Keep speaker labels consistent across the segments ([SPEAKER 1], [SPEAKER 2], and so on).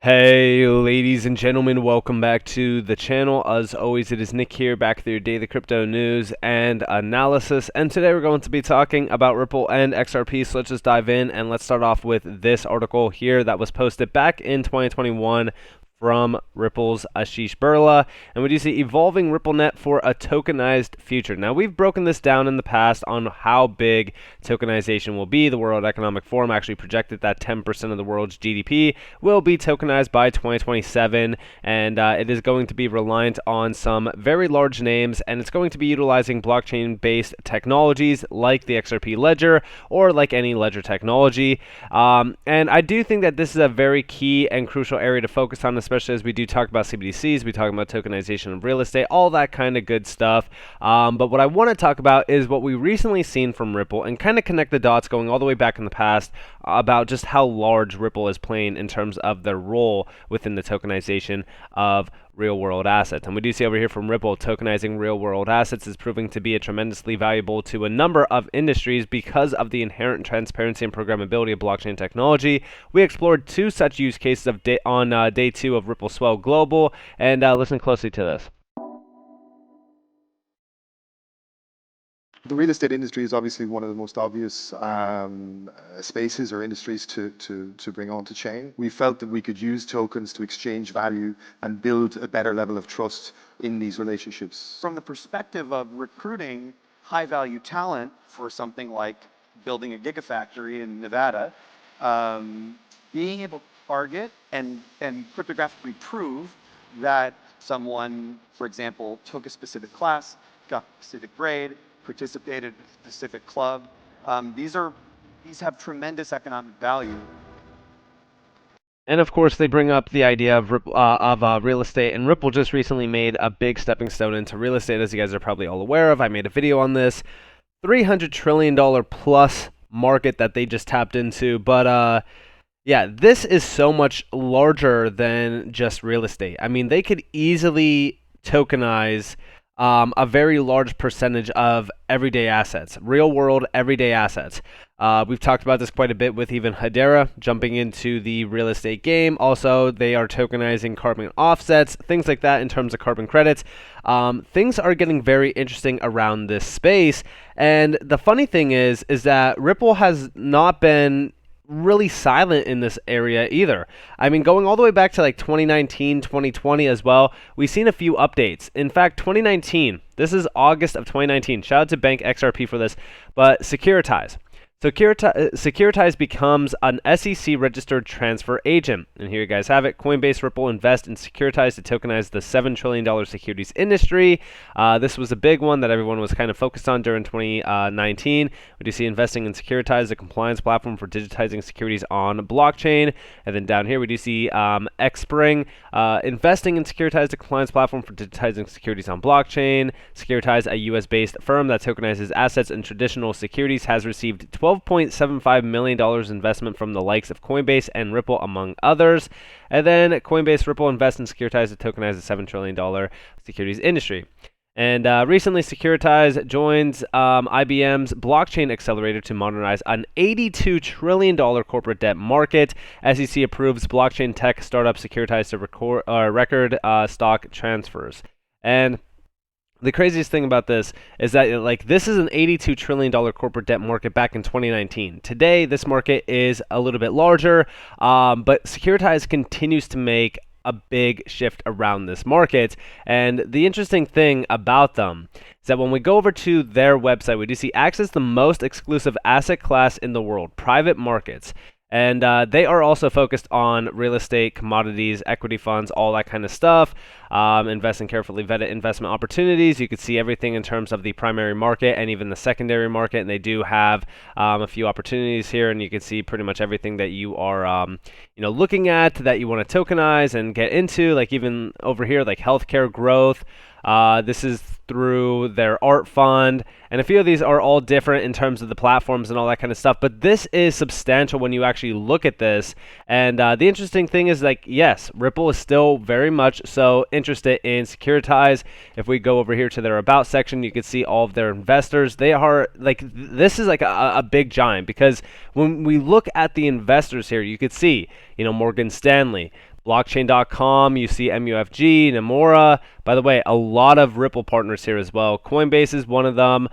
[SPEAKER 1] Hey ladies and gentlemen, welcome back to the channel. As always, it is Nick here, back with your daily crypto news and analysis, and today we're going to be talking about Ripple and XRP. So let's just dive in, and let's start off with this article here that was posted back in 2021 from Ripple's Ashish Birla, and we do see evolving RippleNet for a tokenized future. Now, we've broken this down in the past on how big tokenization will be. The World Economic Forum actually projected that 10% of the world's GDP will be tokenized by 2027, and it is going to be reliant on some very large names, and it's going to be utilizing blockchain-based technologies like the XRP ledger or like any ledger technology. And I do think that this is a very key and crucial area to focus on, especially as we do talk about CBDCs, we talk about tokenization of real estate, all that kind of good stuff. But what I want to talk about is what we recently seen from Ripple and kind of connect the dots going all the way back in the past about just how large Ripple is playing in terms of their role within the tokenization of real-world assets. And we do see over here from Ripple, tokenizing real-world assets is proving to be a tremendously valuable to a number of industries because of the inherent transparency and programmability of blockchain technology. We explored two such use cases on day 2 of Ripple Swell Global, and listen closely to this.
[SPEAKER 2] The real estate industry is obviously one of the most obvious spaces or industries to bring onto chain. We felt that we could use tokens to exchange value and build a better level of trust in these relationships.
[SPEAKER 3] From the perspective of recruiting high-value talent for something like building a gigafactory in Nevada, being able to target and cryptographically prove that someone, for example, took a specific class, got a specific grade, participated in a specific club, these have tremendous economic value.
[SPEAKER 1] And of course, they bring up the idea of real estate, and Ripple just recently made a big stepping stone into real estate, as you guys are probably all aware of. I made a video on this $300 trillion plus market that they just tapped into, but yeah, this is so much larger than just real estate. I mean, they could easily tokenize a very large percentage of everyday assets, real world everyday assets. We've talked about this quite a bit with even Hedera jumping into the real estate game. Also, they are tokenizing carbon offsets, things like that in terms of carbon credits. Things are getting very interesting around this space. And the funny thing is that Ripple has not been really silent in this area either. I mean, going all the way back to like 2019, 2020 as well, we've seen a few updates. In fact, 2019, this is August of 2019. Shout out to Bank XRP for this, but Securitize. Securitize becomes an SEC-registered transfer agent. And here you guys have it. Coinbase, Ripple invest in Securitize to tokenize the $7 trillion securities industry. This was a big one that everyone was kind of focused on during 2019. We do see investing in Securitize, a compliance platform for digitizing securities on blockchain. And then down here, we do see Xpring, investing in Securitize, a compliance platform for digitizing securities on blockchain. Securitize, a US-based firm that tokenizes assets and traditional securities, has received $12.75 million investment from the likes of Coinbase and Ripple, among others. And then Coinbase, Ripple invest in Securitize to tokenize the $7 trillion securities industry. And recently, Securitize joins IBM's blockchain accelerator to modernize an $82 trillion corporate debt market. SEC approves blockchain tech startup Securitize to record stock transfers. And the craziest thing about this is that this is an $82 trillion corporate debt market back in 2019. Today, this market is a little bit larger, but Securitize continues to make a big shift around this market. And the interesting thing about them is that when we go over to their website, we do see access the most exclusive asset class in the world, private markets. And they are also focused on real estate, commodities, equity funds, all that kind of stuff. Invest in carefully vetted investment opportunities. You can see everything in terms of the primary market and even the secondary market. And they do have a few opportunities here, and you can see pretty much everything that you are, looking at that you want to tokenize and get into. Like even over here, like healthcare growth. This is through their art fund, and a few of these are all different in terms of the platforms and all that kind of stuff, but this is substantial when you actually look at this. And the interesting thing is, yes, Ripple is still very much so interested in Securitize. If we go over here to their about section, you can see all of their investors. They are this is like a big giant, because when we look at the investors here, you could see Morgan Stanley, Blockchain.com, you see MUFG, Nomura. By the way, a lot of Ripple partners here as well. Coinbase is one of them.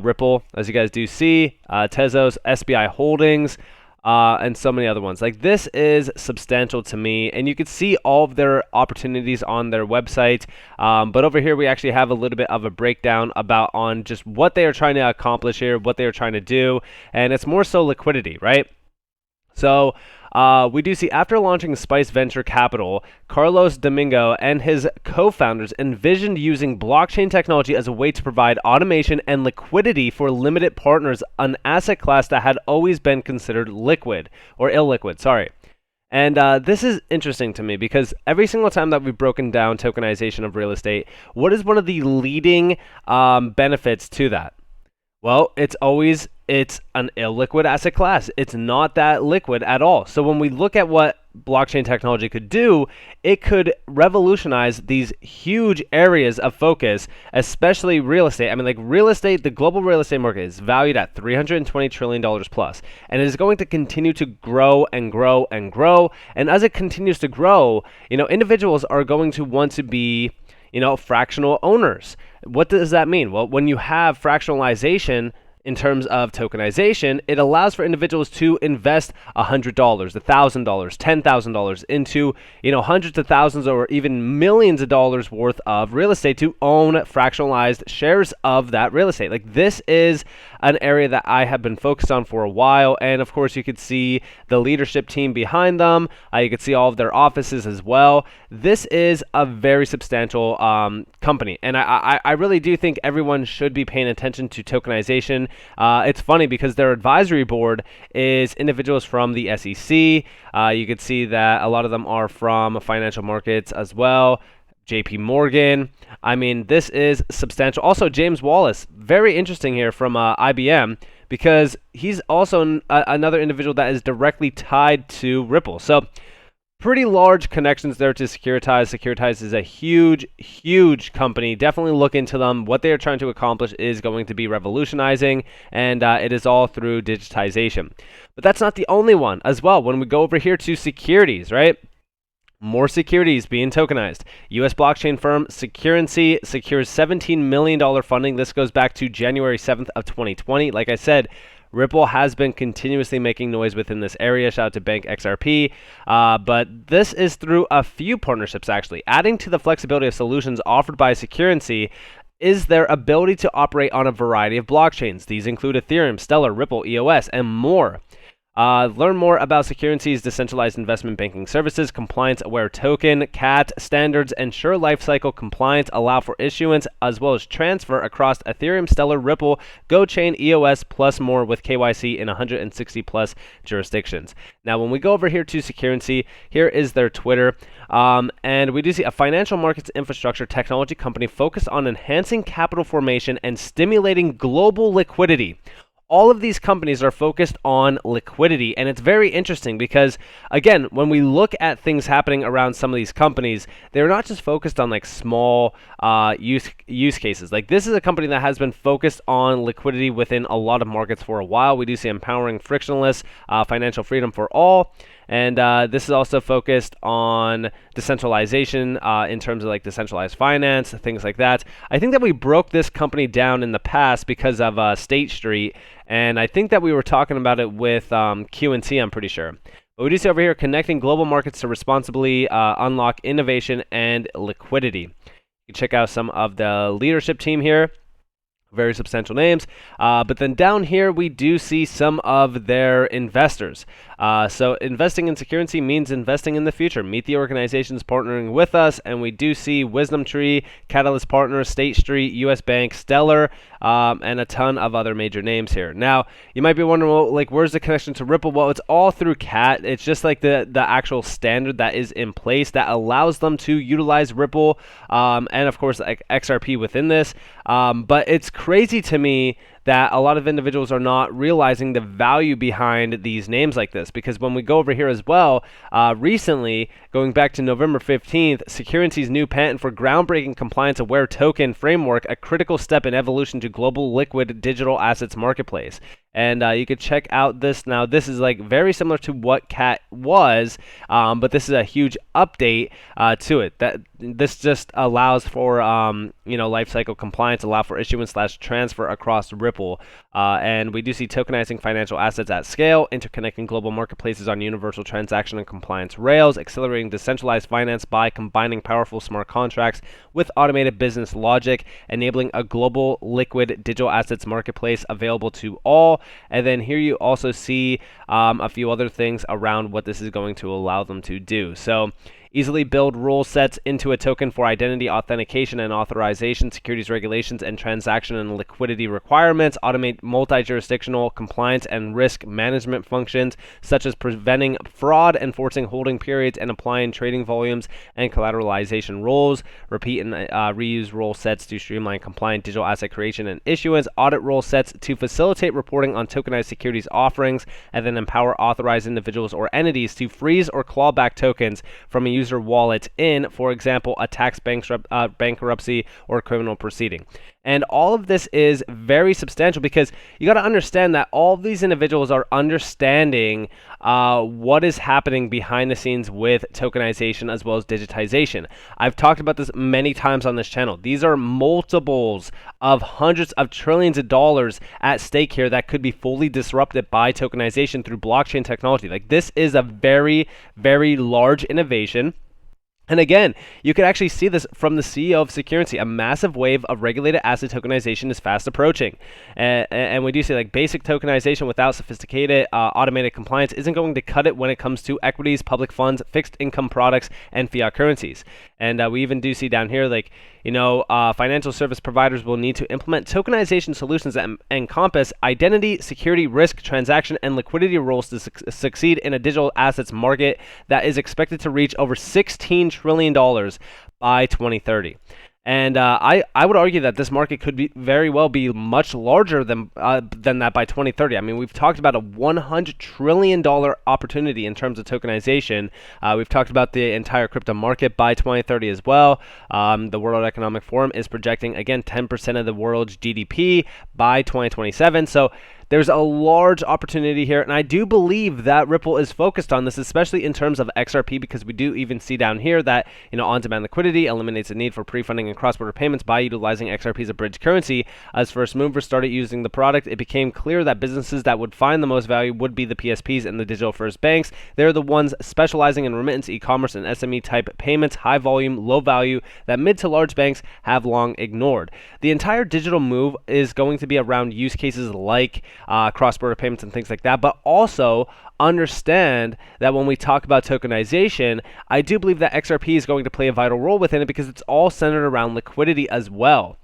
[SPEAKER 1] Ripple, as you guys do see. Tezos, SBI Holdings, and so many other ones. Like, this is substantial to me, and you can see all of their opportunities on their website. But over here, we actually have a little bit of a breakdown about on just what they are trying to accomplish here, what they are trying to do, and it's more so liquidity, right? So we do see after launching Spice Venture Capital, Carlos Domingo and his co-founders envisioned using blockchain technology as a way to provide automation and liquidity for limited partners, an asset class that had always been considered liquid or illiquid, sorry. And this is interesting to me because every single time that we've broken down tokenization of real estate, what is one of the leading benefits to that? Well, it's an illiquid asset class. It's not that liquid at all. So when we look at what blockchain technology could do, it could revolutionize these huge areas of focus, especially real estate. I mean, like real estate, the global real estate market is valued at $320 trillion plus, and it is going to continue to grow and grow and grow. And as it continues to grow, individuals are going to want to be fractional owners. What does that mean? Well, when you have fractionalization in terms of tokenization, it allows for individuals to invest $100, $1,000, $10,000 into, hundreds of thousands or even millions of dollars worth of real estate to own fractionalized shares of that real estate. Like, this is an area that I have been focused on for a while. And of course, you could see the leadership team behind them. You could see all of their offices as well. This is a very substantial company. And I really do think everyone should be paying attention to tokenization. It's funny because their advisory board is individuals from the SEC. You could see that a lot of them are from financial markets as well. JP Morgan. I mean, this is substantial. Also, James Wallace, very interesting here from IBM, because he's also another individual that is directly tied to Ripple. So pretty large connections there to Securitize. Securitize is a huge, huge company. Definitely look into them. What they are trying to accomplish is going to be revolutionizing, and it is all through digitization. But that's not the only one as well. When we go over here to Securities, right? More securities being tokenized. U.S. blockchain firm Securrency secures $17 million funding. This goes back to January 7th of 2020. Like I said, Ripple has been continuously making noise within this area. Shout out to Bank XRP. But this is through a few partnerships, actually. Adding to the flexibility of solutions offered by Securrency is their ability to operate on a variety of blockchains. These include Ethereum, Stellar, Ripple, EOS, and more. Learn more about Securrency's decentralized investment banking services, compliance-aware token, CAT standards, ensure lifecycle compliance, allow for issuance, as well as transfer across Ethereum, Stellar, Ripple, GoChain, EOS, plus more with KYC in 160 plus jurisdictions. Now, when we go over here to Securrency, here is their Twitter, and we do see a financial markets infrastructure technology company focused on enhancing capital formation and stimulating global liquidity. All of these companies are focused on liquidity, and it's very interesting because, again, when we look at things happening around some of these companies, they're not just focused on like small use cases. Like, this is a company that has been focused on liquidity within a lot of markets for a while. We do see empowering frictionless financial freedom for all. And this is also focused on decentralization in terms of like decentralized finance, things like that. I think that we broke this company down in the past because of State Street, and I think that we were talking about it with QNC, I'm pretty sure. But we do see over here, connecting global markets to responsibly unlock innovation and liquidity. You can check out some of the leadership team here. Very substantial names. But then down here, we do see some of their investors. So investing in Securrency means investing in the future. Meet the organizations partnering with us, and we do see Wisdom Tree, Catalyst Partners, State Street, US Bank, Stellar, and a ton of other major names here. Now, you might be wondering, well, like, where's the connection to Ripple? Well, it's all through CAT. It's just like the actual standard that is in place that allows them to utilize Ripple, and of course, like XRP within this. But it's crazy to me that a lot of individuals are not realizing the value behind these names like this, because when we go over here as well, recently, going back to November 15th, Securrency's new patent for groundbreaking compliance-aware token framework, a critical step in evolution to global liquid digital assets marketplace. And you could check out this now. This is like very similar to what CAT was, but this is a huge update to it. That this just allows for lifecycle compliance, allow for issuance / transfer across Ripple, and we do see tokenizing financial assets at scale, interconnecting global marketplaces on universal transaction and compliance rails, accelerating decentralized finance by combining powerful smart contracts with automated business logic, enabling a global liquid digital assets marketplace available to all. And then here you also see a few other things around what this is going to allow them to do. So easily build rule sets into a token for identity authentication and authorization, securities regulations, and transaction and liquidity requirements. Automate multi-jurisdictional compliance and risk management functions, such as preventing fraud, enforcing holding periods, and applying trading volumes and collateralization rules. Repeat and reuse rule sets to streamline compliant digital asset creation and issuance. Audit rule sets to facilitate reporting on tokenized securities offerings, and then empower authorized individuals or entities to freeze or claw back tokens from a user wallet in, for example, a tax bankruptcy or criminal proceeding. And all of this is very substantial because you got to understand that all of these individuals are understanding what is happening behind the scenes with tokenization as well as digitization. I've talked about this many times on this channel. These are multiples of hundreds of trillions of dollars at stake here that could be fully disrupted by tokenization through blockchain technology. Like, this is a very, very large innovation. And again, you could actually see this from the CEO of Securitize. A massive wave of regulated asset tokenization is fast approaching. And we do see like basic tokenization without sophisticated automated compliance isn't going to cut it when it comes to equities, public funds, fixed income products, and fiat currencies. And we even do see down here, like, financial service providers will need to implement tokenization solutions that encompass identity, security, risk, transaction, and liquidity rules to succeed in a digital assets market that is expected to reach over $16 trillion by 2030. And I would argue that this market could very well be much larger than that by 2030. I mean, we've talked about a $100 trillion opportunity in terms of tokenization. We've talked about the entire crypto market by 2030 as well. The World Economic Forum is projecting, again, 10% of the world's GDP by 2027. So there's a large opportunity here, and I do believe that Ripple is focused on this, especially in terms of XRP, because we do even see down here that on-demand liquidity eliminates the need for pre-funding and cross-border payments by utilizing XRP as a bridge currency. As first movers started using the product, it became clear that businesses that would find the most value would be the PSPs and the digital-first banks. They're the ones specializing in remittance, e-commerce, and SME-type payments, high volume, low value, that mid to large banks have long ignored. The entire digital move is going to be around use cases like cross-border payments and things like that, but also understand that when we talk about tokenization, I do believe that XRP is going to play a vital role within it because it's all centered around liquidity as well.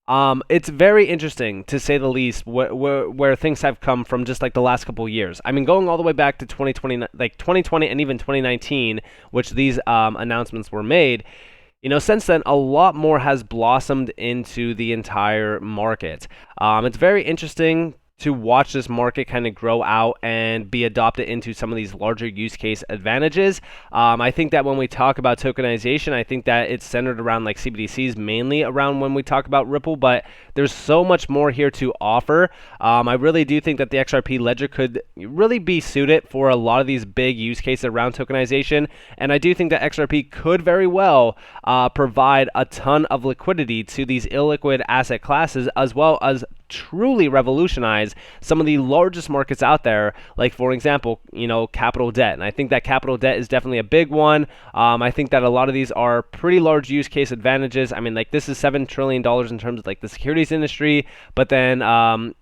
[SPEAKER 1] It's very interesting, to say the least, where things have come from just like the last couple of years. I mean, going all the way back to 2020 and even 2019, which these announcements were made. Since then, a lot more has blossomed into the entire market. It's very interesting to watch this market kind of grow out and be adopted into some of these larger use case advantages. I think that when we talk about tokenization, I think that it's centered around like CBDCs, mainly around when we talk about Ripple, but there's so much more here to offer. I really do think that the XRP ledger could really be suited for a lot of these big use cases around tokenization, and I do think that XRP could very well provide a ton of liquidity to these illiquid asset classes, as well as truly revolutionize some of the largest markets out there, like, for example, capital debt. And I think that capital debt is definitely a big one. I think that a lot of these are pretty large use case advantages. I mean, like, this is $7 trillion in terms of like the securities industry, but then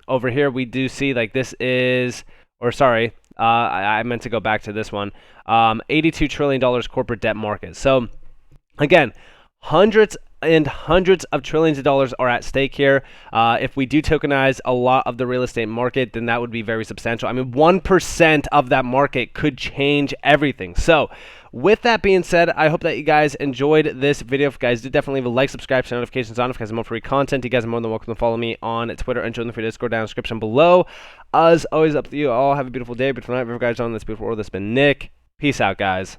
[SPEAKER 1] over here we do see like this is, or sorry, I meant to go back to this one, $82 trillion corporate debt market. So again, hundreds and hundreds of trillions of dollars are at stake here. If we do tokenize a lot of the real estate market, then that would be very substantial. I mean, 1% of that market could change everything. So with that being said, I hope that you guys enjoyed this video. If you guys did, definitely leave a like, subscribe, turn notifications on if you guys have more free content. You guys are more than welcome to follow me on Twitter and join the free Discord down in the description below. As always, up to you all. Have a beautiful day, beautiful night. Wherever you guys are on this beautiful world. This has been Nick. Peace out, guys.